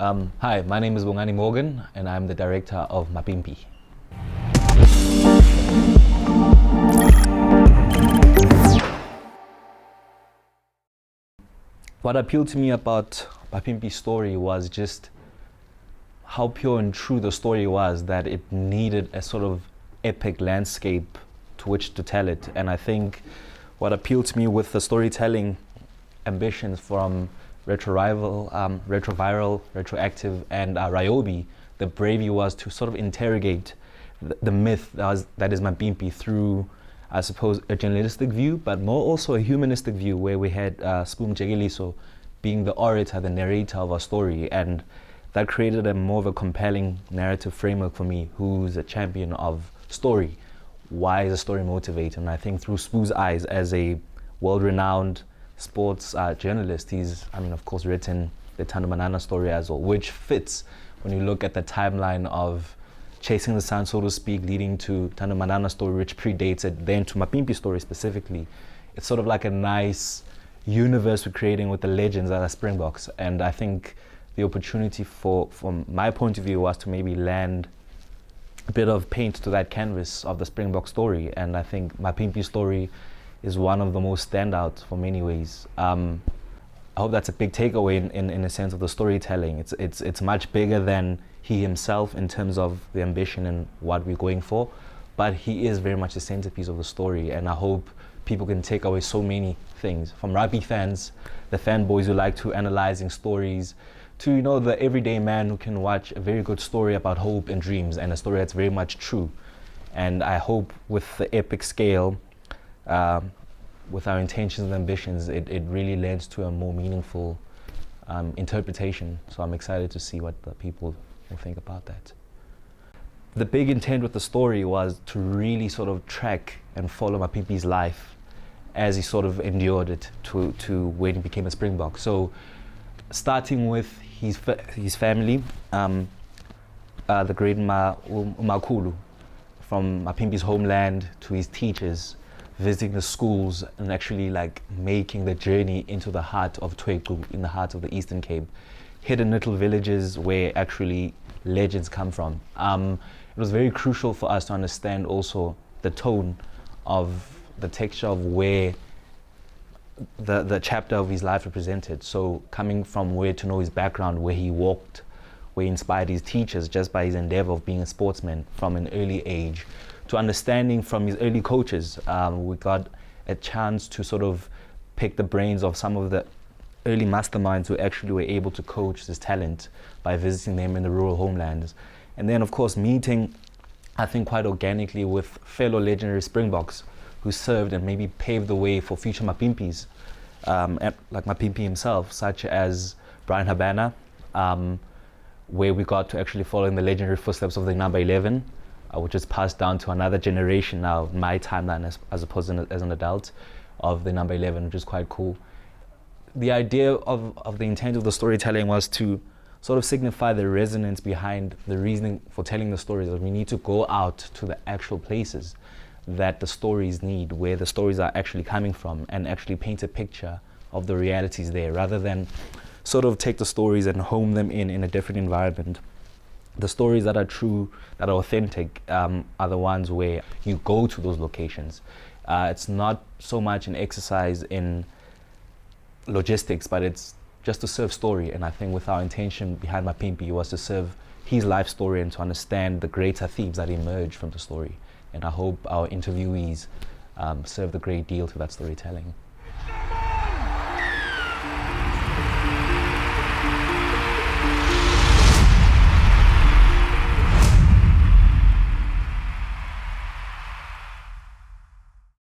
Hi, my name is Bongani Morgan, and I'm the director of MAP1MP1P. What appealed to me about MAP1MP1P's story was just how pure and true the story was, that it needed a sort of epic landscape to which to tell it. And I think what appealed to me with the storytelling ambitions from retroviral, retroactive, and Ryobi, the bravery was to sort of interrogate the myth that is MAP1MP1P through, I suppose, a journalistic view, but more also a humanistic view, where we had Spoom Jegeliso being the orator, the narrator of our story, and that created a more of a compelling narrative framework for me, who's a champion of story. Why is a story motivated? And I think through Spoo's eyes as a world-renowned sports journalist, he's, of course, written the Thando Manana story as well, which fits when you look at the timeline of Chasing the Sun, so to speak, leading to Thando Manana story, which predates it, then to MAP1MP1P story specifically. It's sort of like a nice universe we're creating with the legends that are Springboks. And I think the opportunity from my point of view was to maybe land a bit of paint to that canvas of the Springbok story. And I think MAP1MP1P story is one of the most standout for many ways. I hope that's a big takeaway in a sense of the storytelling. It's much bigger than he himself in terms of the ambition and what we're going for, but he is very much the centerpiece of the story. And I hope people can take away so many things, from rugby fans, the fanboys who like to analyzing stories, to the everyday man who can watch a very good story about hope and dreams, and a story that's very much true. And I hope with the epic scale, with our intentions and ambitions, it really lends to a more meaningful interpretation. So I'm excited to see what the people will think about that. The big intent with the story was to really sort of track and follow MAP1MP1P's life as he sort of endured it to when he became a Springbok. So starting with his family, the great Umakhulu, from MAP1MP1P's homeland to his teachers, visiting the schools and actually making the journey into the heart of Tweku, in the heart of the Eastern Cape, hidden little villages where actually legends come from. It was very crucial for us to understand also the tone of the texture of where the chapter of his life represented. So coming from where to know his background, where he walked, where he inspired his teachers just by his endeavor of being a sportsman from an early age, to understanding from his early coaches. We got a chance to sort of pick the brains of some of the early masterminds who actually were able to coach this talent by visiting them in the rural homelands. And then, of course, meeting, I think, quite organically with fellow legendary Springboks who served and maybe paved the way for future MAP1MP1Ps, like MAP1MP1P himself, such as Brian Habana, where we got to actually follow in the legendary footsteps of the number 11, which is passed down to another generation now, my timeline as opposed to as an adult, of the number 11, which is quite cool. The idea of the intent of the storytelling was to sort of signify the resonance behind the reasoning for telling the stories, that we need to go out to the actual places that the stories need, where the stories are actually coming from, and actually paint a picture of the realities there, rather than sort of take the stories and home them in a different environment. The stories that are true, that are authentic, are the ones where you go to those locations. It's not so much an exercise in logistics, but it's just to serve story. And I think with our intention behind MAP1MP1P was to serve his life story and to understand the greater themes that emerge from the story. And I hope our interviewees served a great deal to that storytelling.